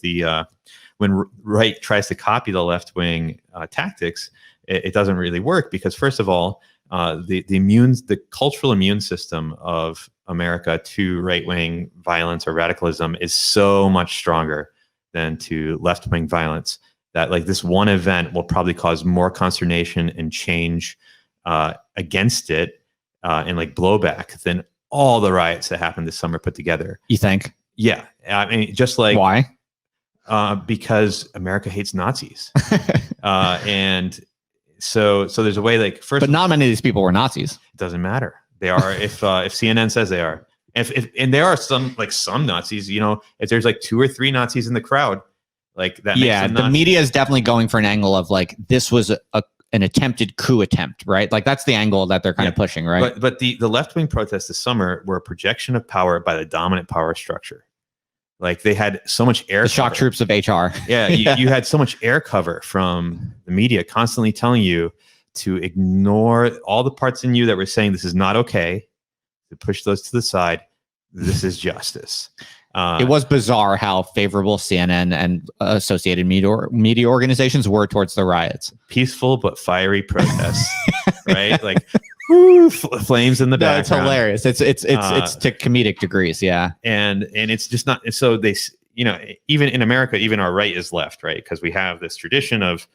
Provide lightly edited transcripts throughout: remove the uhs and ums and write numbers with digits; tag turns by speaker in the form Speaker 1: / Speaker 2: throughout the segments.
Speaker 1: the when right tries to copy the left wing tactics, it doesn't really work because first of all, the cultural immune system of America to right wing violence or radicalism is so much stronger than to left wing violence that like this one event will probably cause more consternation and change against it and like blowback than all the riots that happened this summer put together.
Speaker 2: You think?
Speaker 1: Yeah, I mean, just like
Speaker 2: why?
Speaker 1: Because America hates Nazis, and so there's a way like first,
Speaker 2: but not many of these people were Nazis.
Speaker 1: It doesn't matter. They are if CNN says they are, if and there are some Nazis. You know, if there's like 2 or 3 Nazis in the crowd, like that.
Speaker 2: Yeah, the media is definitely going for an angle of like this was an attempted coup attempt, right? Like that's the angle that they're kind of pushing, right?
Speaker 1: But the left wing protests this summer were a projection of power by the dominant power structure. Like they had so much air.
Speaker 2: The shock troops of HR.
Speaker 1: Yeah, you had so much air cover from the media constantly telling you to ignore all the parts in you that were saying this is not okay, to push those to the side. This is justice.
Speaker 2: It was bizarre how favorable CNN and associated media organizations were towards the riots.
Speaker 1: Peaceful but fiery protests, right? Like woo, flames in the background.
Speaker 2: It's hilarious. It's to comedic degrees, yeah.
Speaker 1: And it's just not. So they, you know, even in America, even our right is left, right? Because we have this tradition of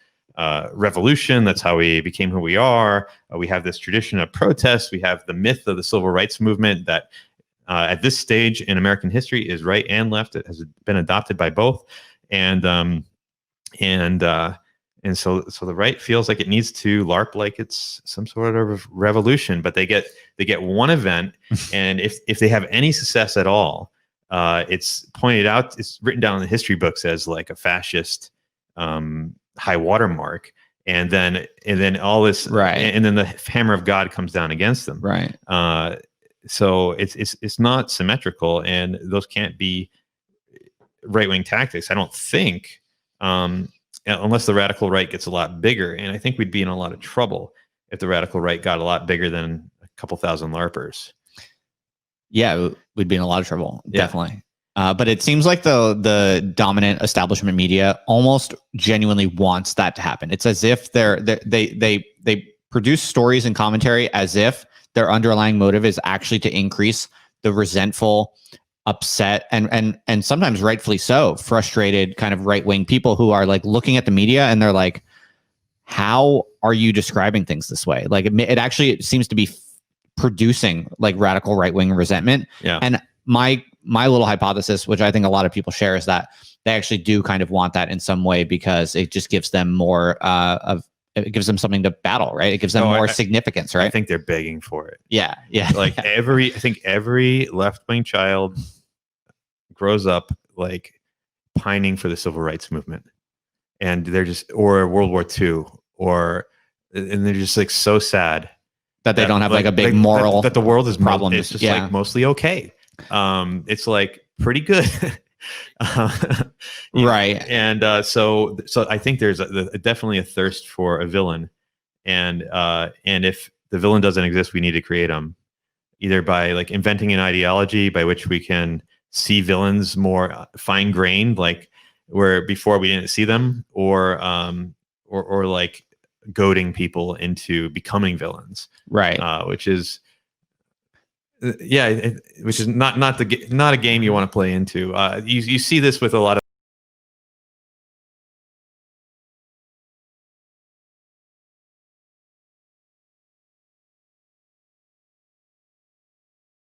Speaker 1: revolution. That's how we became who we are. We have this tradition of protest. We have the myth of the civil rights movement that. At this stage in American history is right and left. It has been adopted by both. And so the right feels like it needs to LARP like it's some sort of revolution, but they get one event. And if they have any success at all, it's pointed out, it's written down in the history books as like a fascist high watermark. And then all this,
Speaker 2: right.
Speaker 1: And then the hammer of God comes down against them.
Speaker 2: Right.
Speaker 1: So it's not symmetrical, and those can't be right-wing tactics, I don't think, unless the radical right gets a lot bigger. And I think we'd be in a lot of trouble if the radical right got a lot bigger than a couple thousand LARPers.
Speaker 2: Yeah, we'd be in a lot of trouble, definitely. But it seems like the dominant establishment media almost genuinely wants that to happen. It's as if they produce stories and commentary as if their underlying motive is actually to increase the resentful, upset, and sometimes rightfully so, frustrated kind of right-wing people who are like looking at the media and they're like, how are you describing things this way? Like it actually seems to be producing like radical right-wing resentment.
Speaker 1: Yeah.
Speaker 2: And my little hypothesis, which I think a lot of people share, is that they actually do kind of want that in some way because it just gives them more it gives them something to battle, right? It gives them more significance, right?
Speaker 1: I think they're begging for it.
Speaker 2: Yeah, yeah.
Speaker 1: Like I think every left-wing child grows up like pining for the civil rights movement, and they're just, or World War II, and they're just like so sad
Speaker 2: that they don't have like a big moral
Speaker 1: that the world is
Speaker 2: problem.
Speaker 1: It's just like mostly okay. It's like pretty good.
Speaker 2: Right.
Speaker 1: And so I think there's definitely a thirst for a villain, and if the villain doesn't exist, we need to create them, either by like inventing an ideology by which we can see villains more fine-grained, like where before we didn't see them, or like goading people into becoming villains,
Speaker 2: right?
Speaker 1: Which is which is not a game you want to play into. You see this with a lot of